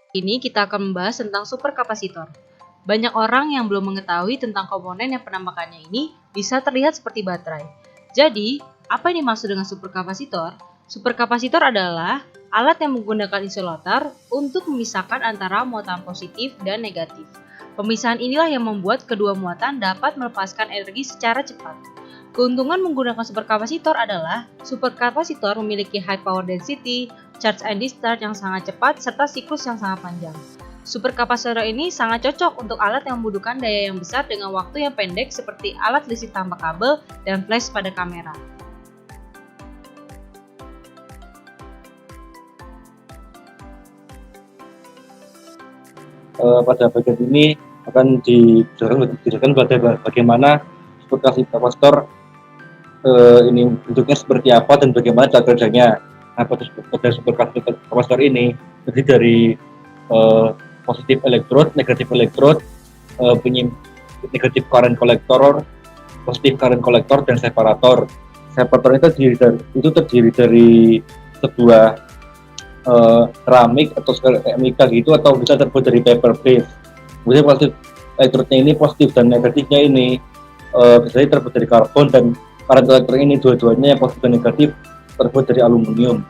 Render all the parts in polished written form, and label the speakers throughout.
Speaker 1: Ini kita akan membahas tentang superkapasitor. Banyak orang yang belum mengetahui tentang komponen yang penampakannya ini bisa terlihat seperti baterai. Jadi, apa yang dimaksud dengan superkapasitor? Superkapasitor adalah alat yang menggunakan insulator untuk memisahkan antara muatan positif dan negatif. Pemisahan inilah yang membuat kedua muatan dapat melepaskan energi secara cepat. Keuntungan menggunakan superkapasitor adalah superkapasitor memiliki high power density, charge and discharge yang sangat cepat, serta siklus yang sangat panjang. Superkapasitor ini sangat cocok untuk alat yang membutuhkan daya yang besar dengan waktu yang pendek seperti alat listrik tanpa kabel dan flash pada kamera.
Speaker 2: Pada bagian ini akan dijelaskan bagaimana superkapasitor ini bentuknya seperti apa dan bagaimana cara kerjanya. Nah, pada superkapasitor ini terdiri dari positif elektrod, negatif elektrod, negatif current kolektor, positif current kolektor, dan separator. Separator itu terdiri dari sebuah keramik atau keramika gitu, atau bisa terbuat dari paper base. Kemudian positif elektrodnya ini, positif dan negatifnya ini biasanya terbuat dari karbon, dan current kolektor ini dua-duanya yang positif dan negatif terbuat dari aluminium.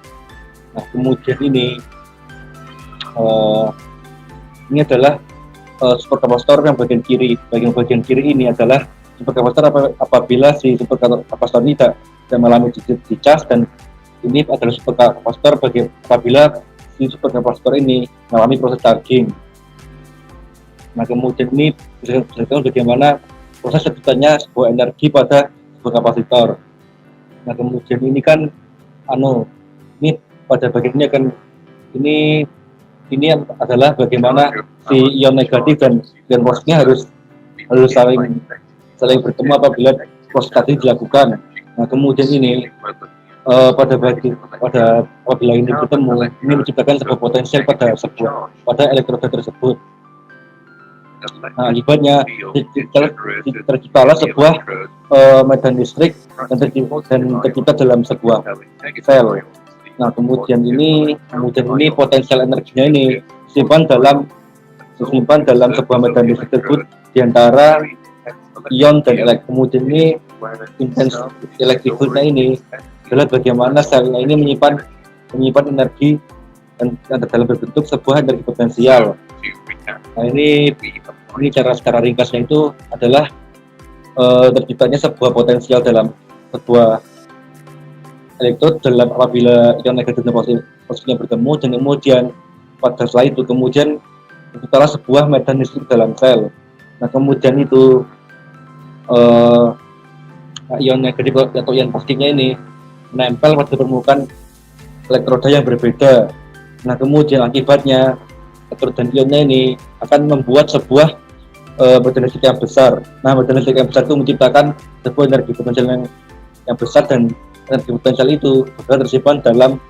Speaker 2: Nah, kemudian ini adalah superkapasitor yang bagian kiri. Bagian kiri ini adalah superkapasitor apabila si superkapasitor ini tidak mengalami dicas, dan ini adalah superkapasitor apabila si superkapasitor ini mengalami proses charging. Nah, kemudian ini bisa dijelaskan bagaimana proses terciptanya sebuah energi pada superkapasitor. Nah, kemudian ini kan ini pada bagian ini akan ini adalah bagaimana si ion negatif dan ion positifnya harus saling bertemu apabila proses tadi dilakukan. Nah, kemudian ini apabila ini bertemu, ini menciptakan sebuah potensial pada elektroda tersebut. Nah, akibatnya terciptalah sebuah medan listrik dan tercipta dalam sebuah sel. Nah, kemudian ini potensial energinya ini disimpan dalam sebuah medan listrik tersebut di antara ion dan elektron. Kemudian ini intensity electric fieldnya ini adalah bagaimana selnya ini menyimpan energi dan dalam bentuk sebuah energi potensial. Nah, ini cara ringkasnya itu adalah terciptanya sebuah potensial dalam sebuah elektrod apabila ion negatif dan positifnya bertemu, dan kemudian pada setelah itu kemudian terciptalah sebuah medan listrik dalam sel. Nah, kemudian itu ion negatif atau ion positifnya ini menempel pada permukaan elektroda yang berbeda. Nah, kemudian akibatnya elektrod dan ionnya ini akan membuat sebuah medan listrik yang besar. Nah, medan listrik yang besar itu menciptakan sebuah energi potensial yang besar, dan energi potensial itu tersimpan dalam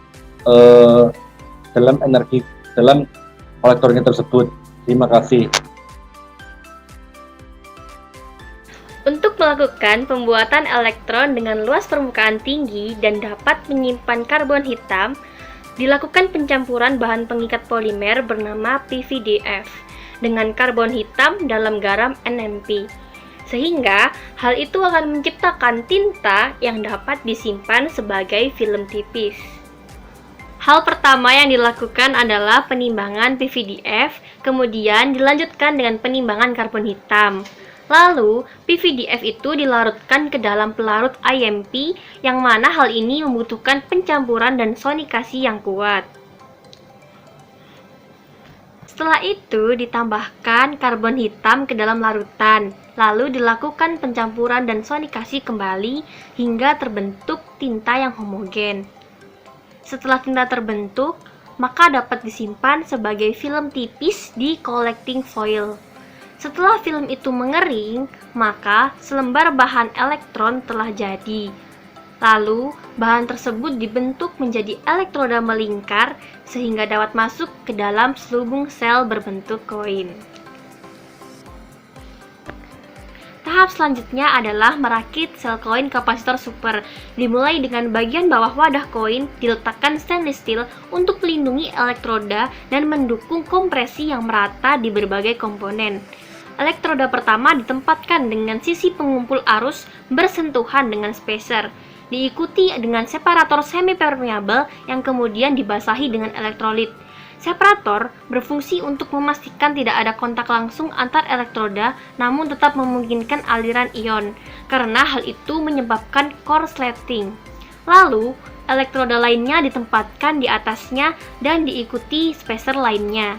Speaker 2: kolektornya tersebut. Terima kasih.
Speaker 3: Untuk melakukan pembuatan elektron dengan luas permukaan tinggi dan dapat menyimpan karbon hitam, dilakukan pencampuran bahan pengikat polimer bernama PVDF dengan karbon hitam dalam garam NMP, sehingga hal itu akan menciptakan tinta yang dapat disimpan sebagai film tipis. Hal pertama yang dilakukan adalah penimbangan PVDF, kemudian dilanjutkan dengan penimbangan karbon hitam. Lalu, PVDF itu dilarutkan ke dalam pelarut IMP, yang mana hal ini membutuhkan pencampuran dan sonikasi yang kuat. Setelah itu, ditambahkan karbon hitam ke dalam larutan, lalu dilakukan pencampuran dan sonikasi kembali hingga terbentuk tinta yang homogen. Setelah tinta terbentuk, maka dapat disimpan sebagai film tipis di collecting foil. Setelah film itu mengering, maka selembar bahan elektron telah jadi. Lalu, bahan tersebut dibentuk menjadi elektroda melingkar sehingga dapat masuk ke dalam selubung sel berbentuk koin. Tahap selanjutnya adalah merakit sel koin kapasitor super. Dimulai dengan bagian bawah wadah koin diletakkan stainless steel untuk melindungi elektroda dan mendukung kompresi yang merata di berbagai komponen. Elektroda pertama ditempatkan dengan sisi pengumpul arus bersentuhan dengan spacer, diikuti dengan separator semi-permeable yang kemudian dibasahi dengan elektrolit. Separator berfungsi untuk memastikan tidak ada kontak langsung antar elektroda, namun tetap memungkinkan aliran ion, karena hal itu menyebabkan korsleting. Lalu, elektroda lainnya ditempatkan di atasnya dan diikuti spacer lainnya.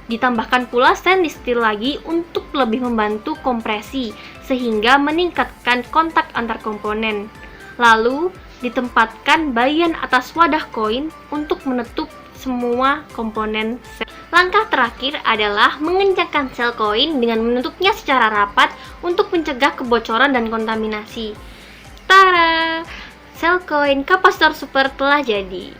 Speaker 3: Ditambahkan pula stainless steel lagi untuk lebih membantu kompresi, sehingga meningkatkan kontak antar komponen. Lalu, ditempatkan bagian atas wadah koin untuk menutup semua komponen sel. Langkah terakhir adalah mengencangkan sel koin dengan menutupnya secara rapat untuk mencegah kebocoran dan kontaminasi. Tara! Sel koin kapasitor super telah jadi.